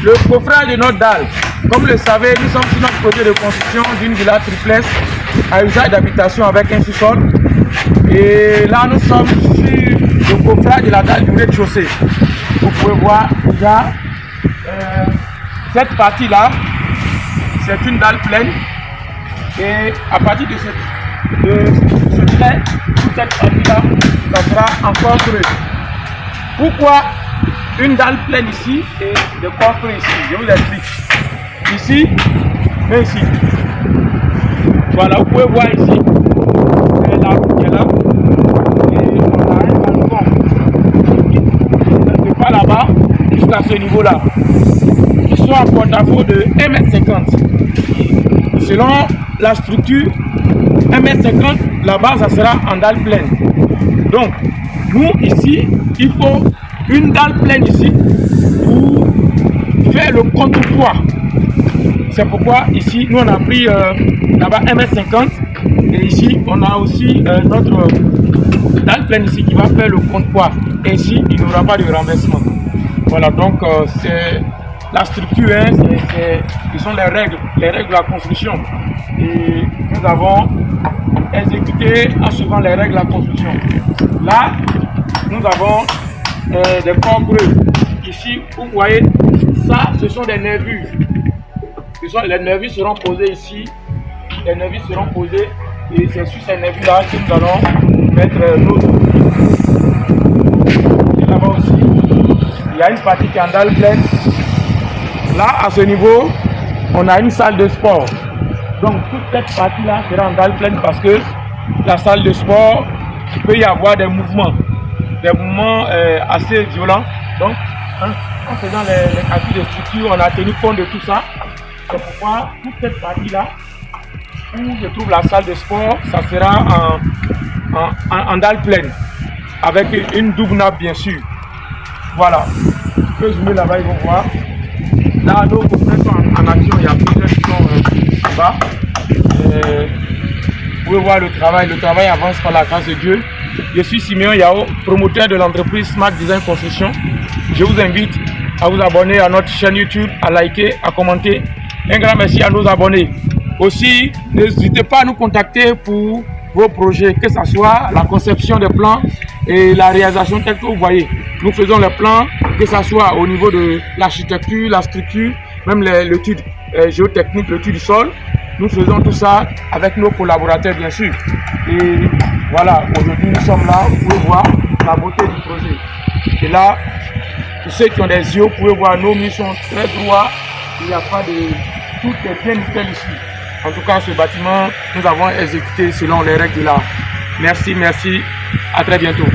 Le coffrage de notre dalle. Comme vous le savez, nous sommes sur notre projet de construction d'une villa triplex à usage d'habitation avec un sous-sol. Et là, nous sommes sur le coffrage de la dalle du rez-de-chaussée. Vous pouvez voir déjà cette partie-là, c'est une dalle pleine. Et à partir de ce trait, toute cette partie-là, ça sera encore creux. Pourquoi une dalle pleine ici et de corps creux ici? Je vous explique. Ici, mais ici. Voilà, vous pouvez voir ici. C'est la route qui est là. Et on a un balcon. De pas là-bas jusqu'à ce niveau-là. Ils sont en porte-à-faux de 1,50 m. Selon la structure, 1,50 m, là-bas, ça sera en dalle pleine. Donc, nous, ici, il faut une dalle pleine ici pour faire le contrepoids. C'est pourquoi ici, nous, on a pris là-bas 1,50 m. Et ici, on a aussi notre dalle pleine ici qui va faire le contrepoids. Ainsi, il n'y aura pas de renversement. Voilà, donc c'est la structure, hein, ce sont les règles de la construction. Et nous avons exécuté en suivant les règles de la construction. Là, nous avons des corps creux. Ici, vous voyez, ça, ce sont des nervures. Les nervures seront posées ici. Les nervures seront posées. Et c'est sur ces nervures-là que nous allons mettre l'autre. Et là-bas aussi, il y a une partie qui est en dalle pleine. Là, à ce niveau, on a une salle de sport. Donc, toute cette partie-là sera en dalle pleine parce que la salle de sport, il peut y avoir des mouvements assez violents. Donc, en faisant les calculs de structure, on a tenu compte de tout ça. C'est pourquoi toute cette partie-là, où se trouve la salle de sport, ça sera en dalle pleine, avec une double nappe bien sûr. Voilà. Je peux zoomer là-bas, ils vont voir. Là, nos coffrets sont en action, il y a plusieurs qui sont en bas. Vous pouvez voir le travail avance par la grâce de Dieu. Je suis Simeon Yao, promoteur de l'entreprise Smart Design Construction. Je vous invite à vous abonner à notre chaîne YouTube, à liker, à commenter. Un grand merci à nos abonnés. Aussi, n'hésitez pas à nous contacter pour vos projets, que ce soit la conception des plans et la réalisation telle que vous voyez. Nous faisons les plans, que ce soit au niveau de l'architecture, la structure, même l'étude géotechnique, l'étude du sol. Nous faisons tout ça avec nos collaborateurs, bien sûr. Et voilà, aujourd'hui, nous sommes là, vous pouvez voir la beauté du projet. Et là, pour ceux qui ont des yeux, vous pouvez voir nos murs sont très droits. Il n'y a pas de... Tout est bien nickel ici. En tout cas, ce bâtiment, nous avons exécuté selon les règles de l'art. Merci, merci. À très bientôt.